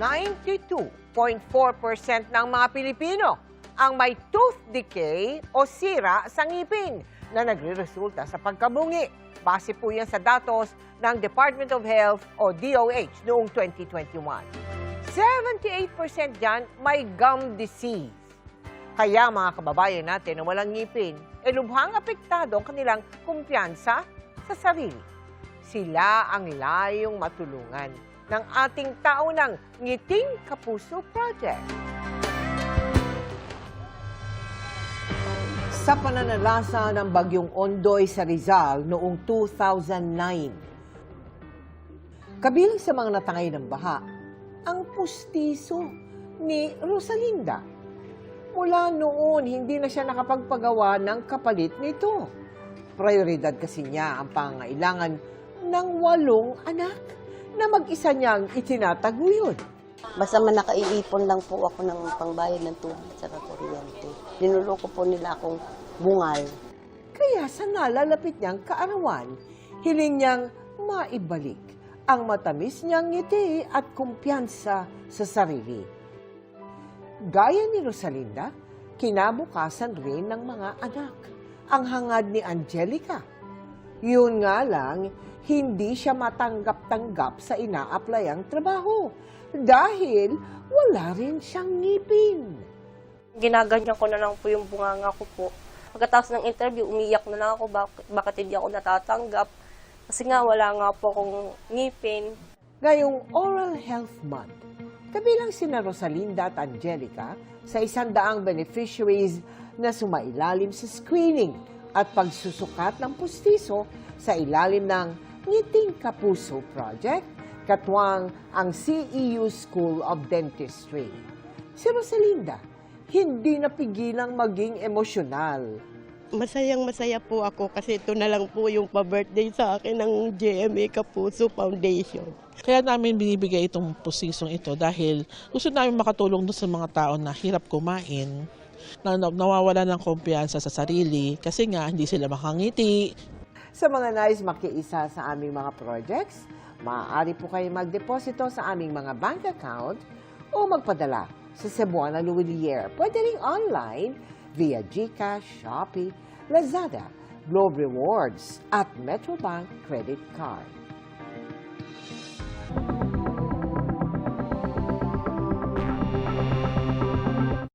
92.4% ng mga Pilipino ang may tooth decay o sira sa ngipin na nagre-resulta sa pagkabungi. Base po yan sa datos ng Department of Health o DOH noong 2021. 78% dyan may gum disease. Kaya mga kababayan natin na walang ngipin, lubhang apektado ang kanilang kumpiyansa sa sarili. Sila ang layong matulungan ng ating taunang Ngiting Kapuso Project. Sa pananalasa ng Bagyong Ondoy sa Rizal noong 2009, kabilang sa mga natangay ng baha, ang pustiso ni Rosalinda. Mula noon, hindi na siya nakapagpagawa ng kapalit nito. Prioridad kasi niya ang pangailangan ng 8 anak na mag-isa niyang itinataguyod. Basta man nakaiipon lang po ako ng pangbayad ng tubig sa kuryente. Linuloko po nila akong bungal. Kaya sa nalalapit niyang kaarawan, hiling niyang maibalik ang matamis niyang ngiti at kumpiyansa sa sarili. Gaya ni Rosalinda, kinabukasan rin ng mga anak ang hangad ni Angelica. Yun nga lang, hindi siya matanggap-tanggap sa ina-applyang trabaho dahil wala rin siyang ngipin. Ginaganyan ko na lang po yung bunganga ko po. Pagkatapos ng interview, umiyak na lang ako bakit hindi ako natatanggap. Kasi nga wala nga po akong ngipin. Ngayong Oral Health Month, kabilang sina Rosalinda at Angelica sa 100 beneficiaries na sumailalim sa screening at pagsusukat ng pustiso sa ilalim ng Ngiting Kapuso Project, katwang ang CEU School of Dentistry. Si Rosalinda, hindi napigilang maging emosyonal. Masayang-masaya po ako kasi ito na lang po yung pa-birthday sa akin ng GMA Kapuso Foundation. Kaya namin binibigay itong pusisong ito dahil gusto namin makatulong doon sa mga tao na hirap kumain, na nawawala ng kumpiyansa sa sarili kasi nga hindi sila makangiti. Sa mga nais makiisa sa aming mga projects, maaari po kayo magdeposito sa aming mga bank account o magpadala sa Cebuana Luwilier. Pwede rin online via GCash, Shopee, Lazada, Globe Rewards at Metrobank Credit Card.